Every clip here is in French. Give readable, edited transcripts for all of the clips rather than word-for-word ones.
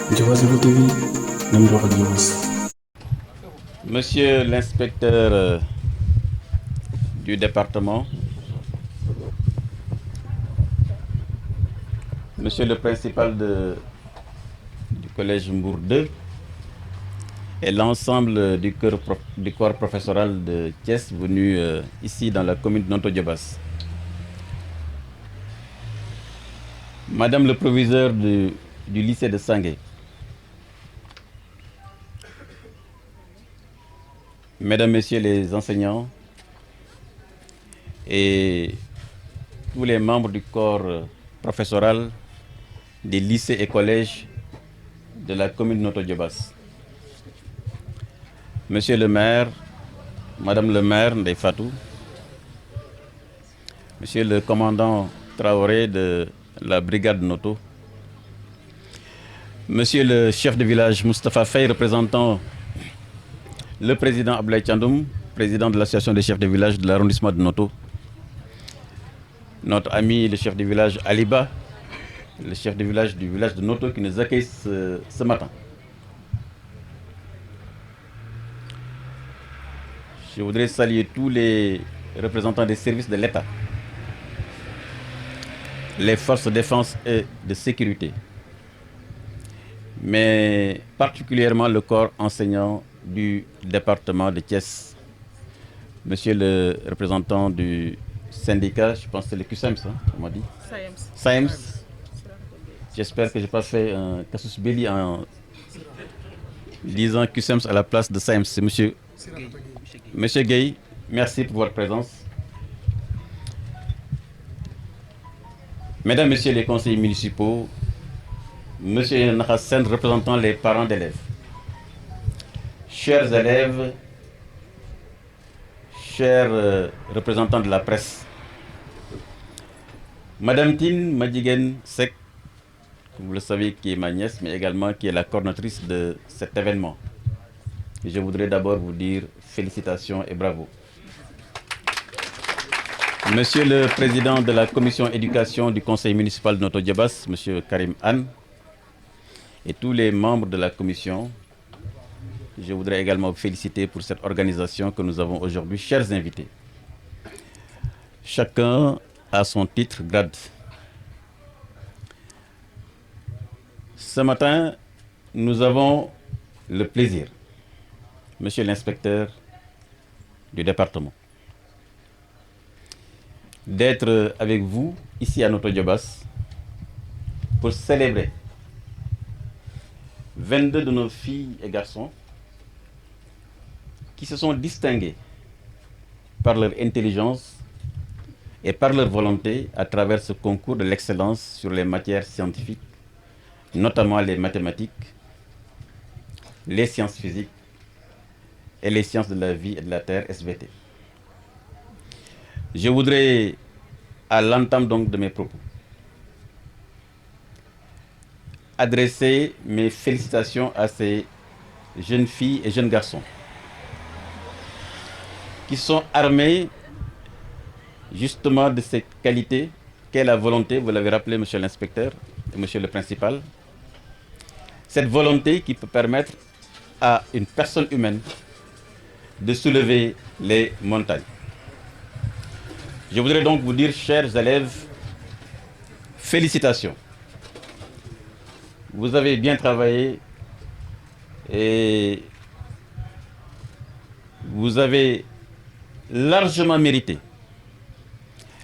Diobass Info TV, nañ dox ak Diobass. Monsieur l'inspecteur du département, Monsieur le principal du collège Mbour 2 et l'ensemble du corps professoral de Thiès venu ici dans la commune de Notto Diobass. Madame le proviseur du lycée de Sangué, Mesdames, Messieurs les enseignants et tous les membres du corps professoral des lycées et collèges de la commune de Notto Diobass. Monsieur le maire, Madame le maire Ndeye Fatou, Monsieur le commandant Traoré de la brigade Notto, Monsieur le chef de village Moustapha Faye, représentant le président Ablaye Thiandoum, président de l'association des chefs de village de l'arrondissement de Notto, notre ami le chef de village Aliba, le chef de village du village de Notto qui nous accueille ce matin. Je voudrais saluer tous les représentants des services de l'État, les forces de défense et de sécurité, mais particulièrement le corps enseignant du département de Thiès. Monsieur le représentant du syndicat, je pense que c'est le QSEMS, on m'a dit. SAEMS. J'espère que je n'ai pas fait un casus belli en disant QSEMS à la place de SAEMS. C'est Monsieur Gueye, merci pour votre présence. Mesdames, Messieurs les conseillers municipaux, Monsieur Nakhassen, représentant les parents d'élèves, chers élèves, chers représentants de la presse, Madame Tine Madjigen Sek, vous le savez, qui est ma nièce, mais également qui est la coordinatrice de cet événement. Je voudrais d'abord vous dire félicitations et bravo. Monsieur le président de la commission éducation du conseil municipal de Notto Diobass, Monsieur Karim Anne, et tous les membres de la commission, je voudrais également vous féliciter pour cette organisation que nous avons aujourd'hui. Chers invités, chacun a son titre, grade. Ce matin, nous avons le plaisir, Monsieur l'inspecteur du département, d'être avec vous ici à Notto Diobass pour célébrer 22 de nos filles et garçons qui se sont distingués par leur intelligence et par leur volonté à travers ce concours de l'excellence sur les matières scientifiques, notamment les mathématiques, les sciences physiques et les sciences de la vie et de la terre, SVT. Je voudrais, à l'entame donc de mes propos, adresser mes félicitations à ces jeunes filles et jeunes garçons qui sont armés justement de ces qualités qu'est la volonté, vous l'avez rappelé monsieur l'inspecteur et monsieur le principal, cette volonté qui peut permettre à une personne humaine de soulever les montagnes. Je voudrais donc vous dire, chers élèves, félicitations. Vous avez bien travaillé et vous avez largement mérité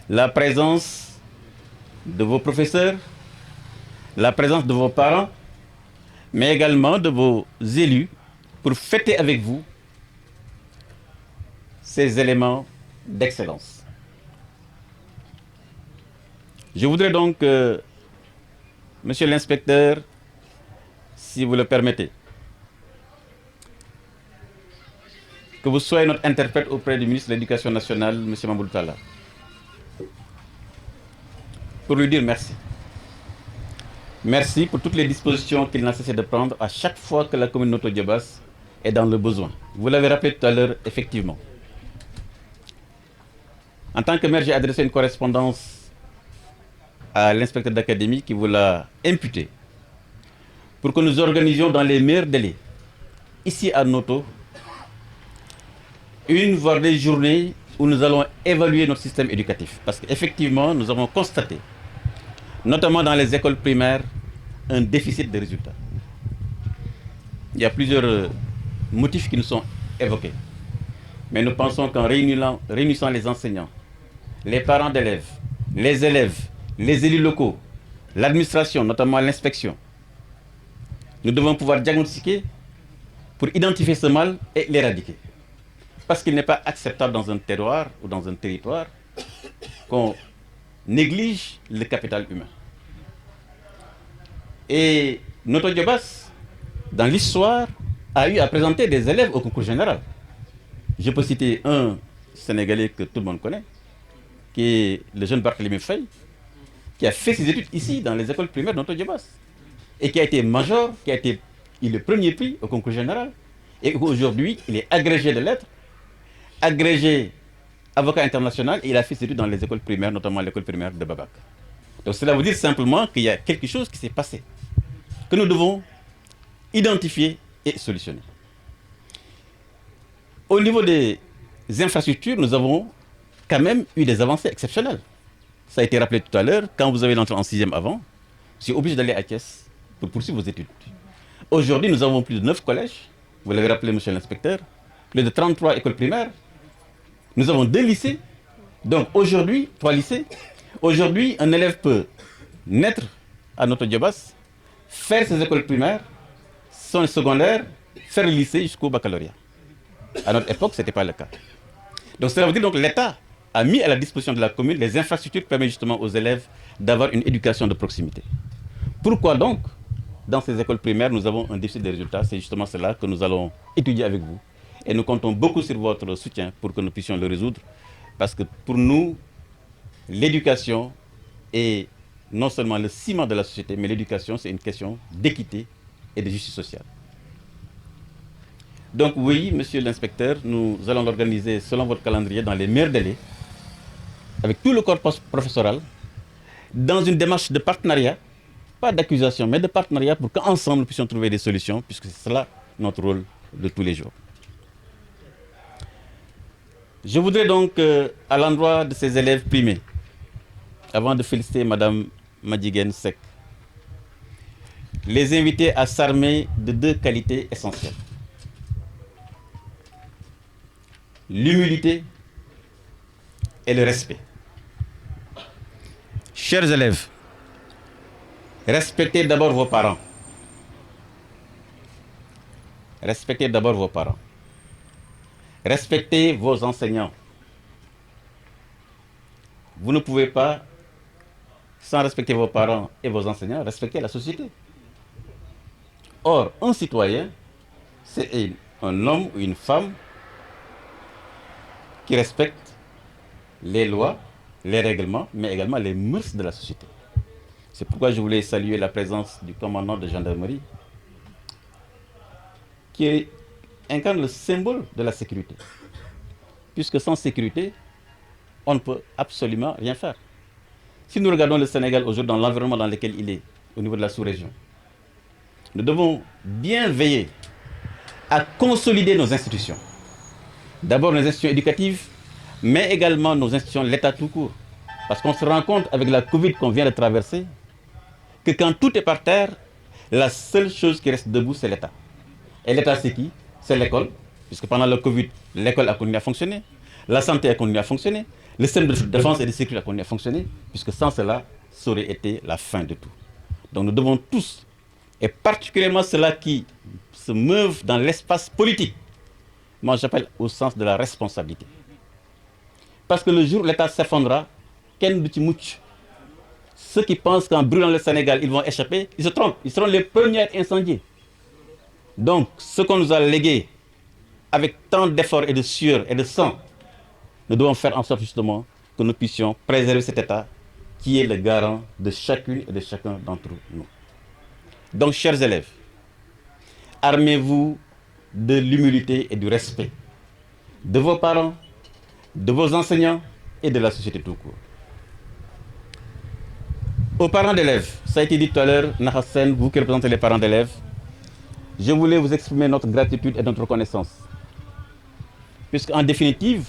la présence de vos professeurs, la présence de vos parents, mais également de vos élus pour fêter avec vous ces éléments d'excellence. Je voudrais donc, monsieur l'inspecteur, si vous le permettez, que vous soyez notre interprète auprès du ministre de l'Éducation nationale, M. Mamadou Talla, pour lui dire merci. Merci pour toutes les dispositions qu'il n'a cessé de prendre à chaque fois que la commune de Notto Diobass est dans le besoin. Vous l'avez rappelé tout à l'heure, effectivement. En tant que maire, j'ai adressé une correspondance à l'inspecteur d'académie qui vous l'a imputé pour que nous organisions dans les meilleurs délais, ici à Noto, une voire des journées où nous allons évaluer notre système éducatif. Parce qu'effectivement, nous avons constaté, notamment dans les écoles primaires, un déficit de résultats. Il y a plusieurs motifs qui nous sont évoqués. Mais nous pensons qu'en réunissant les enseignants, les parents d'élèves, les élus locaux, l'administration, notamment l'inspection, nous devons pouvoir diagnostiquer pour identifier ce mal et l'éradiquer. Parce qu'il n'est pas acceptable dans un terroir ou dans un territoire qu'on néglige le capital humain. Et notre Djobas, dans l'histoire, a eu à présenter des élèves au concours général. Je peux citer un Sénégalais que tout le monde connaît, qui est le jeune Barthélémy Faye, qui a fait ses études ici, dans les écoles primaires de notre Djobas, et qui a été major, qui a eu le premier prix au concours général, et aujourd'hui, il est agrégé de lettres, agrégé avocat international, et il a fait ses études dans les écoles primaires, notamment l'école primaire de Babac. Donc cela veut dire simplement qu'il y a quelque chose qui s'est passé, que nous devons identifier et solutionner. Au niveau des infrastructures, nous avons quand même eu des avancées exceptionnelles. Ça a été rappelé tout à l'heure, quand vous avez l'entrée en 6e avant, je suis obligé d'aller à Thiès pour poursuivre vos études. Aujourd'hui, nous avons plus de 9 collèges, vous l'avez rappelé, monsieur l'inspecteur, plus de 33 écoles primaires, nous avons 2 lycées, donc aujourd'hui, 3 lycées. Aujourd'hui, un élève peut naître à notre Djobas, faire ses écoles primaires, son secondaire, faire le lycée jusqu'au baccalauréat. À notre époque, ce n'était pas le cas. Donc cela veut dire que l'État a mis à la disposition de la commune les infrastructures qui permettent justement aux élèves d'avoir une éducation de proximité. Pourquoi donc, dans ces écoles primaires, nous avons un déficit de résultats? C'est justement cela que nous allons étudier avec vous. Et nous comptons beaucoup sur votre soutien pour que nous puissions le résoudre. Parce que pour nous, l'éducation est non seulement le ciment de la société, mais l'éducation, c'est une question d'équité et de justice sociale. Donc oui, monsieur l'inspecteur, nous allons l'organiser selon votre calendrier dans les meilleurs délais, avec tout le corps professoral, dans une démarche de partenariat, pas d'accusation, mais de partenariat pour qu'ensemble nous puissions trouver des solutions, puisque c'est cela notre rôle de tous les jours. Je voudrais donc, à l'endroit de ces élèves primés, avant de féliciter Madame Madjiguène Seck, les inviter à s'armer de 2 qualités essentielles. L'humilité et le respect. Chers élèves, respectez d'abord vos parents. Respectez d'abord vos parents. Respectez vos enseignants. Vous ne pouvez pas, sans respecter vos parents et vos enseignants, respecter la société. Or, un citoyen, c'est un homme ou une femme qui respecte les lois, les règlements, mais également les mœurs de la société. C'est pourquoi je voulais saluer la présence du commandant de gendarmerie, qui incarne le symbole de la sécurité. Puisque sans sécurité, on ne peut absolument rien faire. Si nous regardons le Sénégal aujourd'hui dans l'environnement dans lequel il est, au niveau de la sous-région, nous devons bien veiller à consolider nos institutions. D'abord nos institutions éducatives, mais également nos institutions, l'État tout court. Parce qu'on se rend compte avec la Covid qu'on vient de traverser, que quand tout est par terre, la seule chose qui reste debout, c'est l'État. Et l'État, c'est qui? C'est l'école, puisque pendant le Covid, l'école a continué à fonctionner, la santé a continué à fonctionner, le système de défense et de sécurité a continué à fonctionner, puisque sans cela, ça aurait été la fin de tout. Donc nous devons tous, et particulièrement ceux-là qui se meuvent dans l'espace politique, moi j'appelle au sens de la responsabilité. Parce que le jour où l'État s'effondrera, Ken Boutimouch, ceux qui pensent qu'en brûlant le Sénégal, ils vont échapper, ils se trompent, ils seront les premiers à être incendiés. Donc, ce qu'on nous a légué avec tant d'efforts et de sueur et de sang, nous devons faire en sorte justement que nous puissions préserver cet État qui est le garant de chacune et de chacun d'entre nous. Donc, chers élèves, armez-vous de l'humilité et du respect de vos parents, de vos enseignants et de la société tout court. Aux parents d'élèves, ça a été dit tout à l'heure, Nahassen, vous qui représentez les parents d'élèves, je voulais vous exprimer notre gratitude et notre reconnaissance. Puisqu'en définitive,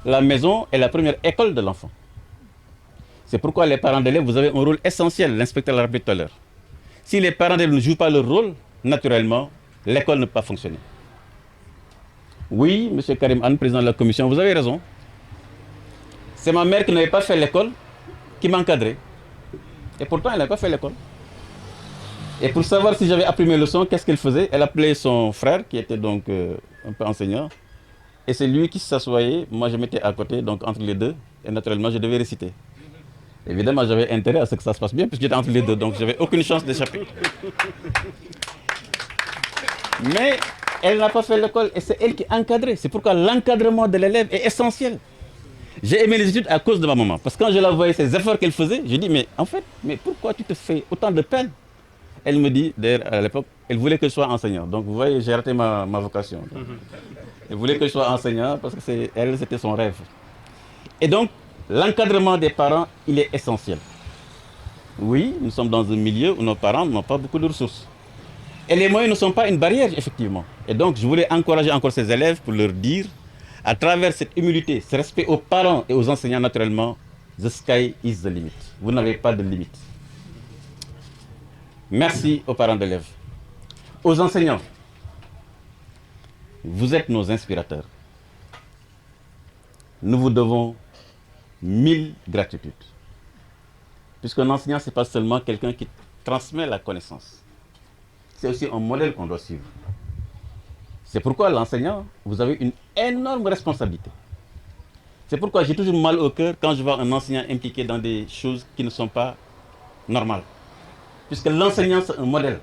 la maison est la première école de l'enfant. C'est pourquoi les parents d'élèves, vous avez un rôle essentiel, l'inspecteur l'a rappelé tout à l'heure. Si les parents d'élèves ne jouent pas leur rôle, naturellement, l'école ne peut pas fonctionner. Oui, M. Karim Anne, président de la commission, vous avez raison. C'est ma mère qui n'avait pas fait l'école qui m'encadrait. Et pourtant, elle n'avait pas fait l'école. Et pour savoir si j'avais appris mes leçons, qu'est-ce qu'elle faisait? Elle appelait son frère, qui était donc un peu enseignant. Et c'est lui qui s'assoyait, moi je m'étais à côté, donc entre les deux. Et naturellement, je devais réciter. Évidemment, j'avais intérêt à ce que ça se passe bien, puisque j'étais entre les deux, donc je n'avais aucune chance d'échapper. Mais elle n'a pas fait l'école et c'est elle qui encadrait. C'est pourquoi l'encadrement de l'élève est essentiel. J'ai aimé les études à cause de ma maman. Parce que quand je la voyais, ces efforts qu'elle faisait, je dis, mais en fait, mais pourquoi tu te fais autant de peine? Elle me dit, d'ailleurs, à l'époque, elle voulait que je sois enseignant. Donc, vous voyez, j'ai raté ma vocation. Donc, elle voulait que je sois enseignant parce que elle, c'était son rêve. Et donc, l'encadrement des parents, il est essentiel. Oui, nous sommes dans un milieu où nos parents n'ont pas beaucoup de ressources. Et les moyens ne sont pas une barrière, effectivement. Et donc, je voulais encourager encore ces élèves pour leur dire, à travers cette humilité, ce respect aux parents et aux enseignants, naturellement, the sky is the limit. Vous n'avez pas de limite. Merci aux parents d'élèves. Aux enseignants, vous êtes nos inspirateurs. Nous vous devons 1000 gratitudes. Puisqu'un enseignant, ce n'est pas seulement quelqu'un qui transmet la connaissance. C'est aussi un modèle qu'on doit suivre. C'est pourquoi l'enseignant, vous avez une énorme responsabilité. C'est pourquoi j'ai toujours mal au cœur quand je vois un enseignant impliqué dans des choses qui ne sont pas normales. Puisque l'enseignant, c'est un modèle.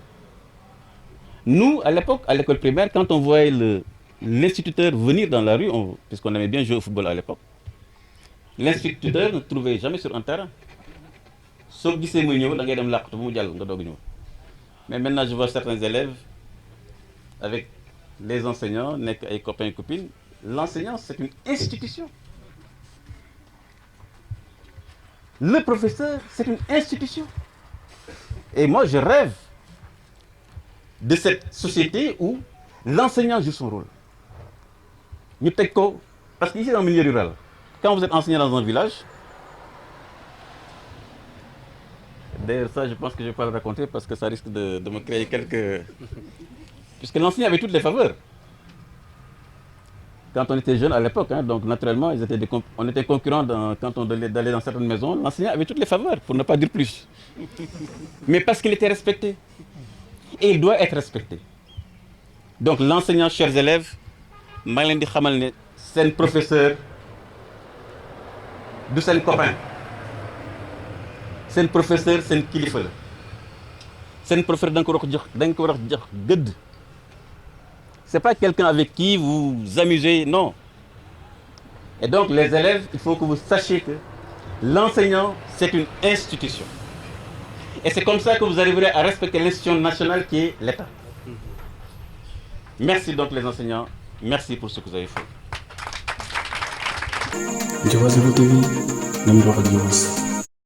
Nous, à l'époque, à l'école primaire, quand on voyait l'instituteur venir dans la rue, puisqu'on aimait bien jouer au football à l'époque, l'instituteur ne trouvait jamais sur un terrain. Sauf qu'il s'est mis mais maintenant, je vois certains élèves avec les enseignants, les copains et copines. L'enseignant, c'est une institution. Le professeur, c'est une institution. Et moi, je rêve de cette société où l'enseignant joue son rôle. Parce qu'ici, dans le milieu rural, quand vous êtes enseignant dans un village, d'ailleurs, ça, je pense que je ne vais pas le raconter parce que ça risque de me créer quelques... Puisque l'enseignant avait toutes les faveurs. Quand on était jeune à l'époque, donc naturellement, on était concurrents quand on allait dans certaines maisons. L'enseignant avait toutes les faveurs, pour ne pas dire plus. Mais parce qu'il était respecté. Et il doit être respecté. Donc l'enseignant, chers élèves, c'est un professeur, c'est un copain. C'est un professeur, c'est un kilifa. C'est un professeur d'un gud. Ce n'est pas quelqu'un avec qui vous vous amusez, non. Et donc les élèves, il faut que vous sachiez que l'enseignant, c'est une institution. Et c'est comme ça que vous arriverez à respecter l'institution nationale qui est l'État. Merci donc les enseignants, merci pour ce que vous avez fait.